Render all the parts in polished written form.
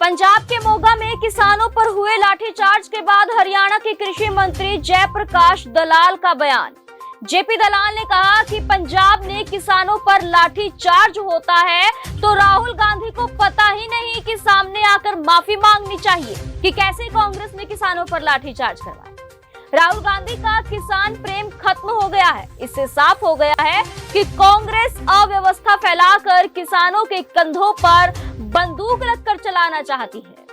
पंजाब के मोगा में किसानों पर हुए लाठीचार्ज के बाद हरियाणा के कृषि मंत्री जयप्रकाश दलाल का बयान। जेपी दलाल ने कहा कि पंजाब ने किसानों पर लाठीचार्ज होता है तो राहुल गांधी को पता ही नहीं कि सामने आकर माफी मांगनी चाहिए कि कैसे कांग्रेस ने किसानों पर लाठीचार्ज करवाया। राहुल गांधी का किसान प्रेम खत्म हो गया है। इससे साफ हो गया है कि कांग्रेस अव्यवस्था फैलाकर किसानों के कंधों पर बंदूक रखकर चलाना चाहती है।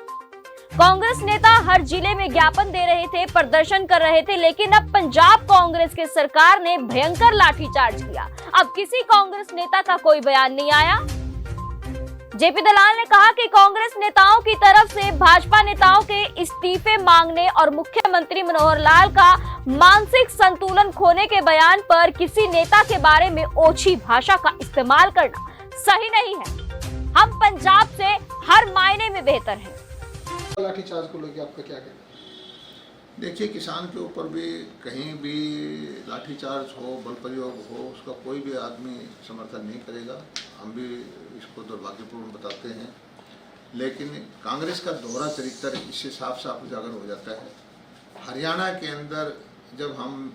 कांग्रेस नेता हर जिले में ज्ञापन दे रहे थे, प्रदर्शन कर रहे थे, लेकिन अब पंजाब कांग्रेस की सरकार ने भयंकर लाठीचार्ज किया। अब किसी कांग्रेस नेता का कोई बयान नहीं आया। जेपी दलाल ने कहा कि कांग्रेस नेताओं की तरफ से भाजपा नेताओं के इस्तीफे मांगने और मुख्यमंत्री मनोहर लाल का मानसिक संतुलन खोने के बयान पर किसी नेता के बारे में ओछी भाषा का इस्तेमाल करना सही नहीं है। हम पंजाब से हर मायने में बेहतर हैं। लाठीचार्ज को लेकर आपका क्या कहना है? देखिए, किसान के ऊपर भी कहीं भी लाठीचार्ज हो, बल प्रयोग हो, उसका कोई भी आदमी समर्थन नहीं करेगा। हम भी इसको दुर्भाग्यपूर्ण बताते हैं, लेकिन कांग्रेस का दोहरा चरित्र इससे साफ साफ उजागर हो जाता है। हरियाणा के अंदर जब हम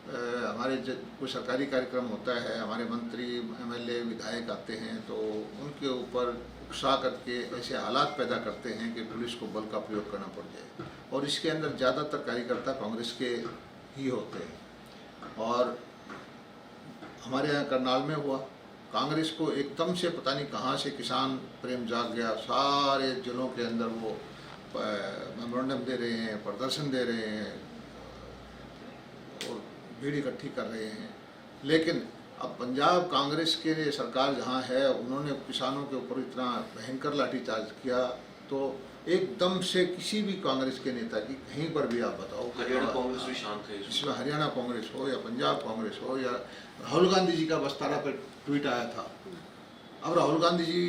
हमारे कोई सरकारी कार्यक्रम होता है, हमारे मंत्री, एमएलए, विधायक आते हैं तो उनके ऊपर उकसा करके ऐसे हालात पैदा करते हैं कि पुलिस को बल का प्रयोग करना पड़ जाए, और इसके अंदर ज़्यादातर कार्यकर्ता कांग्रेस के ही होते हैं। और हमारे यहाँ करनाल में हुआ, कांग्रेस को एकदम से पता नहीं कहाँ से किसान प्रेम जाग गया। सारे जिलों के अंदर वो मेमोरेंडम दे रहे हैं, प्रदर्शन दे रहे हैं और भीड़ इकट्ठी कर रहे हैं। लेकिन अब पंजाब कांग्रेस के सरकार जहाँ है, उन्होंने किसानों के ऊपर इतना भयंकर लाठीचार्ज किया, तो एकदम से किसी भी कांग्रेस के नेता की कहीं पर भी आप बताओ, हरियाणा कांग्रेस भी शांत है इसमें हरियाणा कांग्रेस हो या पंजाब कांग्रेस हो या राहुल गांधी जी का बस्तारा पर ट्वीट आया था। अब राहुल गांधी जी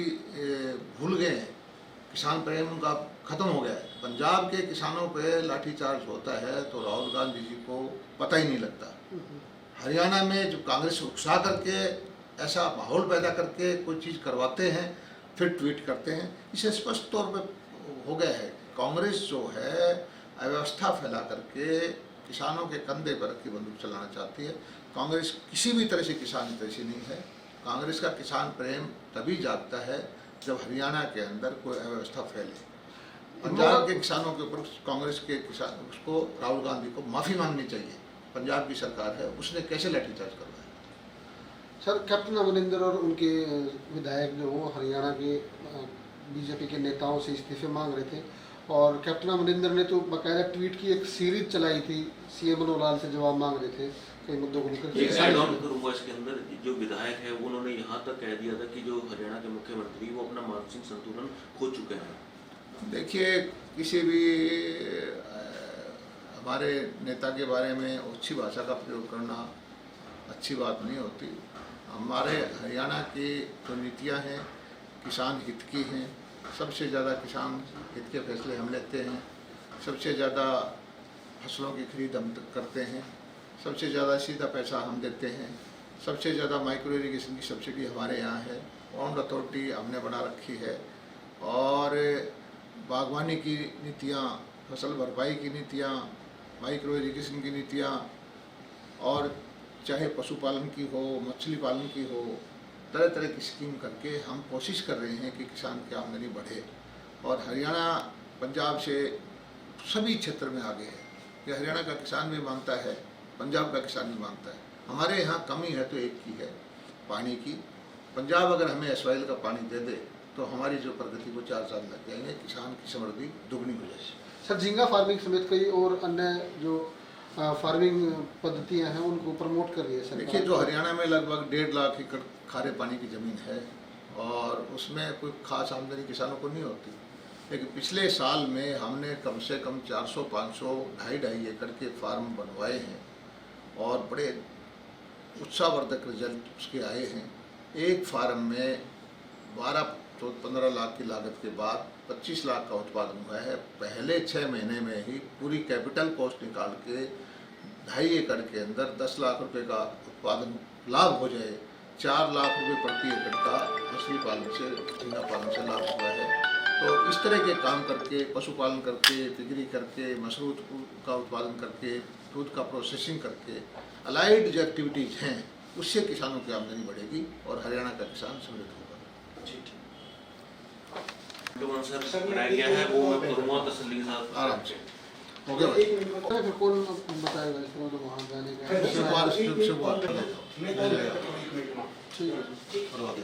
भूल गए हैं, किसान प्रेम उनका खत्म हो गया है। पंजाब के किसानों पे लाठीचार्ज होता है तो राहुल गांधी जी को पता ही नहीं लगता। हरियाणा में जो कांग्रेस उकसा करके ऐसा माहौल पैदा करके कोई चीज़ करवाते हैं, फिर ट्वीट करते हैं, इसे स्पष्ट तौर पे हो गया है। कांग्रेस जो है अव्यवस्था फैला करके किसानों के कंधे पर रखी बंदूक चलाना चाहती है। कांग्रेस किसी भी तरह से किसान हितैषी नहीं है। कांग्रेस का किसान प्रेम तभी जागता है जब हरियाणा के अंदर कोई अव्यवस्था फैले। पंजाब के किसानों के ऊपर कांग्रेस के किसान, उसको राहुल गांधी को माफ़ी मांगनी चाहिए। पंजाब की सरकार है, उसने कैसे लाठीचार्ज करवाया? सर, कैप्टन अमरिंदर और उनके विधायक जो हो हरियाणा के बीजेपी के नेताओं से इस्तीफे मांग रहे थे, और कैप्टन अमरिंदर ने तो बाकायदा ट्वीट की एक सीरीज चलाई थी, सीएम मनोहर लाल से जवाब मांग रहे थे कई मुद्दों को लेकर। इसके अंदर जो विधायक है उन्होंने यहाँ तक कह दिया था कि जो हरियाणा के मुख्यमंत्री वो अपना मानसिक संतुलन खो चुके हैं। देखिए, किसी भी हमारे नेता के बारे में अच्छी भाषा का प्रयोग करना अच्छी बात नहीं होती। हमारे हरियाणा की जो नीतियाँ हैं किसान हित की हैं। सबसे ज़्यादा किसान हित के फैसले हम लेते हैं, सबसे ज़्यादा फसलों की खरीद हम करते हैं, सबसे ज़्यादा सीधा पैसा हम देते हैं, सबसे ज़्यादा माइक्रो इरिगेशन की सब्सिडी हमारे यहाँ है, बॉन्ड अथॉरिटी हमने बना रखी है, और बागवानी की नीतियाँ, फसल भरपाई की नीतियाँ, माइक्रो इरिगेशन की नीतियाँ, और चाहे पशुपालन की हो, मछली पालन की हो, तरह तरह की स्कीम करके हम कोशिश कर रहे हैं कि किसान की आमदनी बढ़े। और हरियाणा पंजाब से सभी क्षेत्र में आगे है। ये हरियाणा का किसान भी मानता है, पंजाब का किसान भी मानता है। हमारे यहाँ कमी है तो एक की है, पानी की। पंजाब अगर हमें एसवाइल का पानी दे दे तो हमारी जो प्रगति को 4 साल लग जाएंगे, किसान की समृद्धि दुगनी हो जाएगी। सर, झींगा फार्मिंग समेत कई और अन्य जो फार्मिंग पद्धतियां हैं उनको प्रमोट कर रही है सरकार। देखिए, जो हरियाणा में लगभग 1.5 लाख एकड़ खारे पानी की ज़मीन है और उसमें कोई खास आमदनी किसानों को नहीं होती, लेकिन पिछले साल में हमने कम से कम 400, 500, 2.5 एकड़ के फार्म बनवाए हैं और बड़े उत्साहवर्धक रिजल्ट उसके आए हैं। एक फार्म में 12-15 लाख की लागत के बाद 25 लाख का उत्पादन हुआ है। पहले 6 महीने में ही पूरी कैपिटल कॉस्ट निकाल के 2.5 एकड़ के अंदर 10 लाख रुपए का उत्पादन लाभ हो जाए। 4 लाख रुपए प्रति एकड़ का मछली पालन से, झींगा पालन से लाभ हुआ है। तो इस तरह के काम करके, पशुपालन करके, तिगरी करके, मशरूत का उत्पादन करके, दूध का प्रोसेसिंग करके, अलाइड जो एक्टिविटीज़ हैं उससे किसानों की आमदनी बढ़ेगी और हरियाणा का किसान समृद्ध होगा। जो आंसर बनाया गया है वो मैं करूँगा तसल्ली के साथ। आराम से हो गया भाई। फिर कौन बताएगा इस तरह तो वहाँ जाने का? शुक्रवार ठीक है।